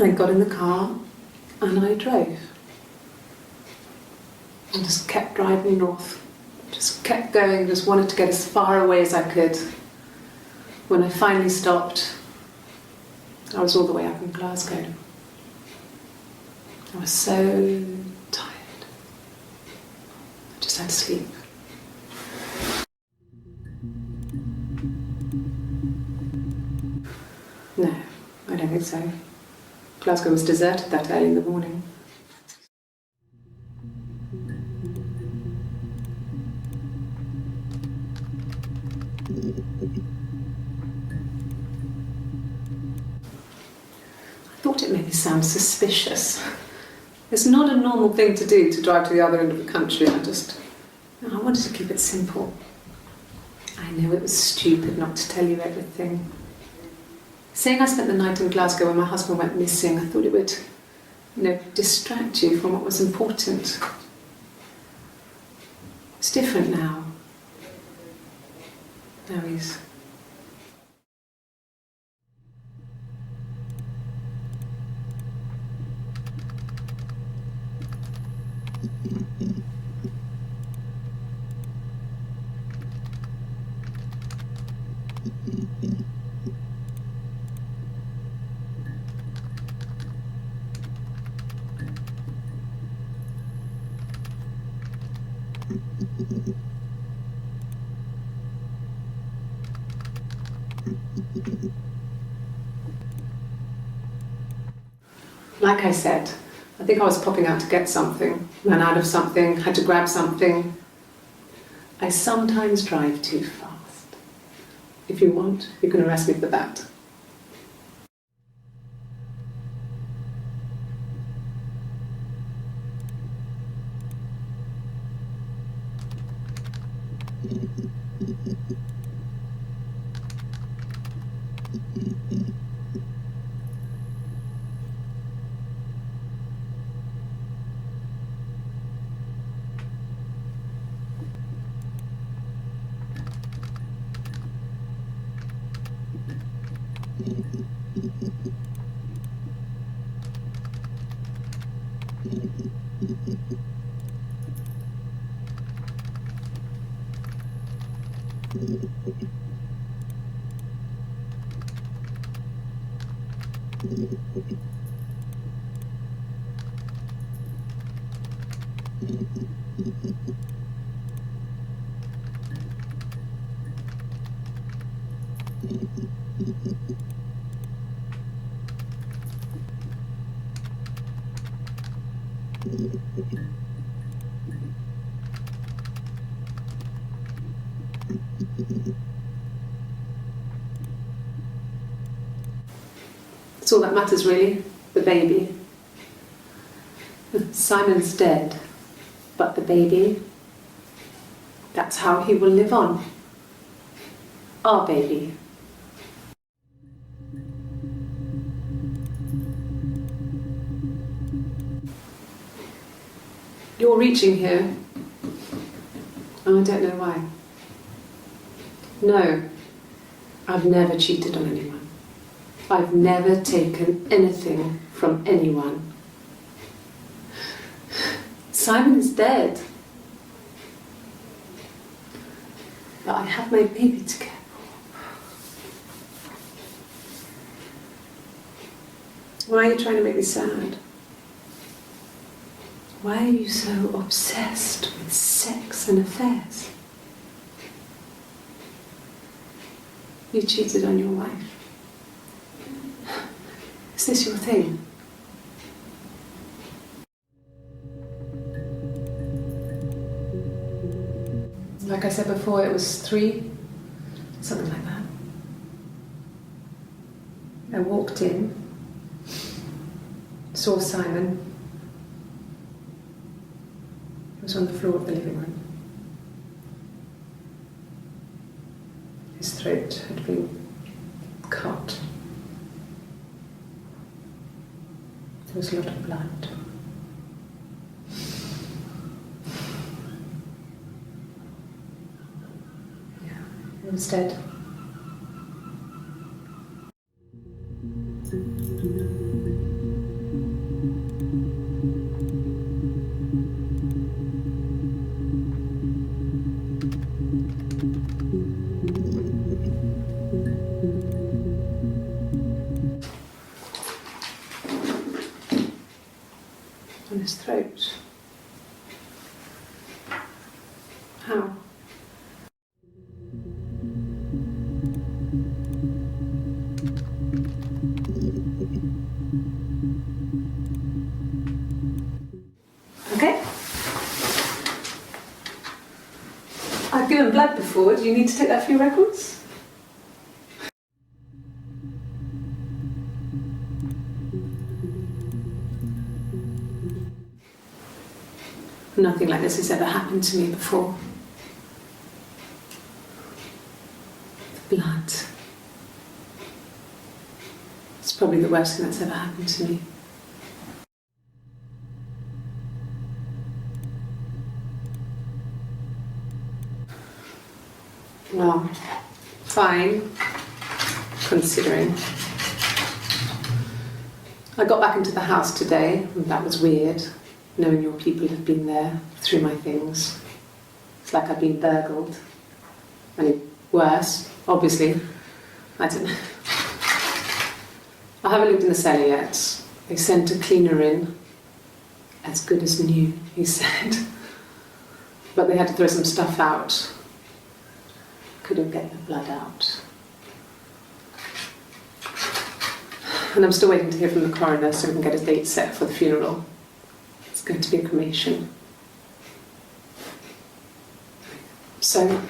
I got in the car and I drove. I just kept driving north. Just kept going, just wanted to get as far away as I could. When I finally stopped, I was all the way up in Glasgow. I was so tired. I just had to sleep. No, I don't think so. Glasgow was deserted that early in the morning. I thought it made me sound suspicious. It's not a normal thing to do, to drive to the other end of the country. I wanted to keep it simple. I know it was stupid not to tell you everything. Saying I spent the night in Glasgow when my husband went missing, I thought it would, distract you from what was important. It's different now. Now he's... Like I said, I think I was popping out to get something, ran out of something, had to grab something. I sometimes drive too fast. If you want, you can arrest me for that. It's all that matters, really, the baby. Simon's dead, but the baby, that's how he will live on. Our baby. You're reaching here. Oh, I don't know why. No, I've never cheated on anyone. I've never taken anything from anyone. Simon is dead. But I have my baby to care for. Why are you trying to make me sad? Why are you so obsessed with sex and affairs? You cheated on your wife. Is this your thing? Like I said before, it was 3, something like that. I walked in, saw Simon. He was on the floor of the living room. His throat had been cut. There was a lot of blood. Yeah, he was dead. forward. You need to take that few records? Nothing like this has ever happened to me before. The blood. It's probably the worst thing that's ever happened to me. Well, fine, considering. I got back into the house today, and that was weird, knowing your people have been there through my things. It's like I've been burgled. I mean, worse, obviously. I don't know. I haven't looked in the cellar yet. They sent a cleaner in. As good as new, he said. But they had to throw some stuff out. Couldn't get the blood out. And I'm still waiting to hear from the coroner so we can get a date set for the funeral. It's going to be a cremation. So,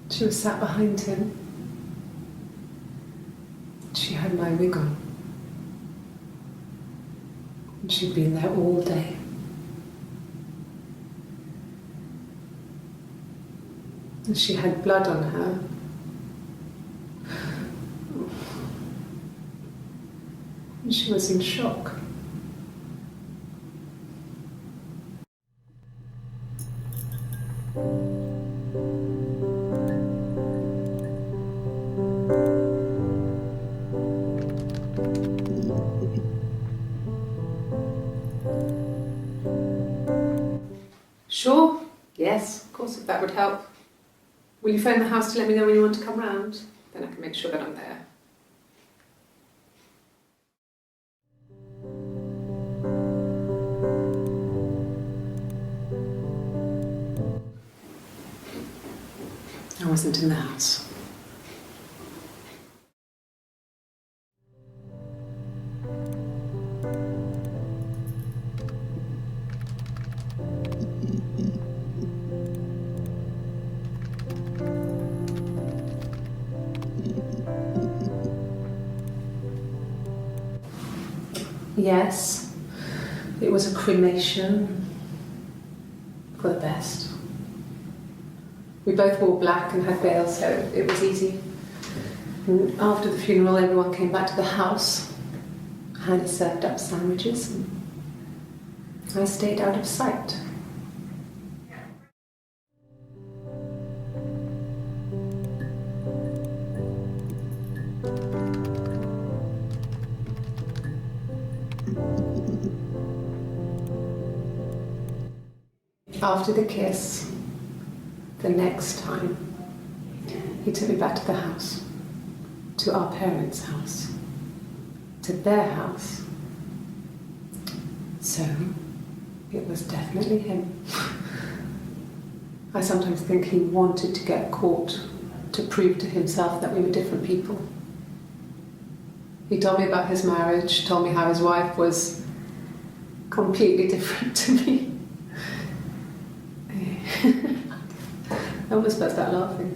she was sat behind him. She had my wig on. And she'd been there all day. And she had blood on her. And she was in shock. Sure, yes, of course, if that would help. Will you phone the house to let me know when you want to come round? Then I can make sure that I'm there. I wasn't in the house. Yes, it was a cremation for the best. We both wore black and had veils, so it was easy. And after the funeral, everyone came back to the house. Hannah served up sandwiches, and I stayed out of sight. After the kiss, the next time, he took me back to the house, to our parents' house, to their house. So, it was definitely him. I sometimes think he wanted to get caught to prove to himself that we were different people. He told me about his marriage, told me how his wife was completely different to me. I almost burst out laughing.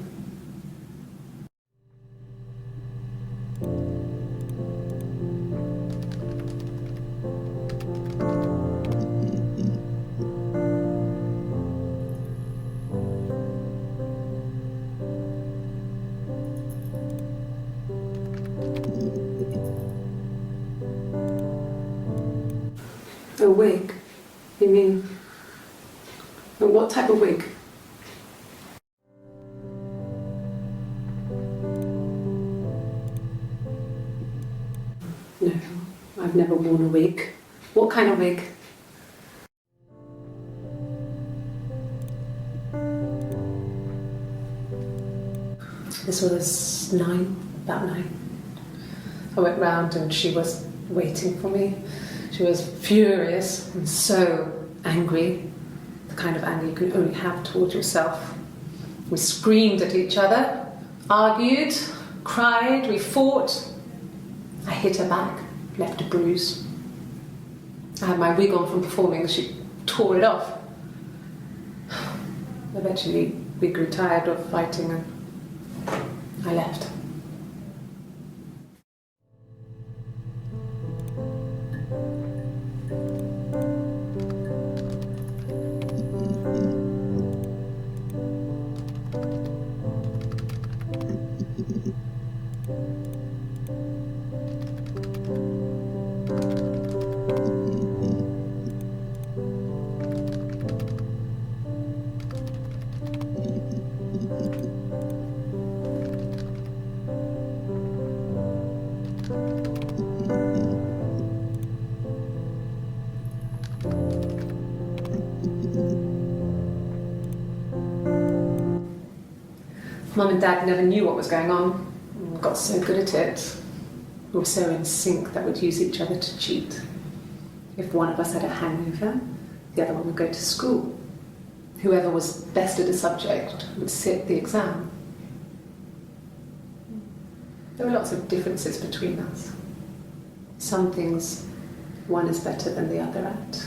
A wig? You mean? What type of wig? No, I've never worn a wig. What kind of wig? This was about 9. I went round and she was waiting for me. She was furious and so angry, the kind of anger you can only have towards yourself. We screamed at each other, argued, cried, we fought. I hit her back. left a bruise. I had my wig on from performing, she tore it off. Eventually, we grew tired of fighting and I left. Mum and Dad never knew what was going on. We got so good at it. We were so in sync that we'd use each other to cheat. If one of us had a hangover, the other one would go to school. Whoever was best at a subject would sit the exam. There were lots of differences between us. Some things one is better than the other at.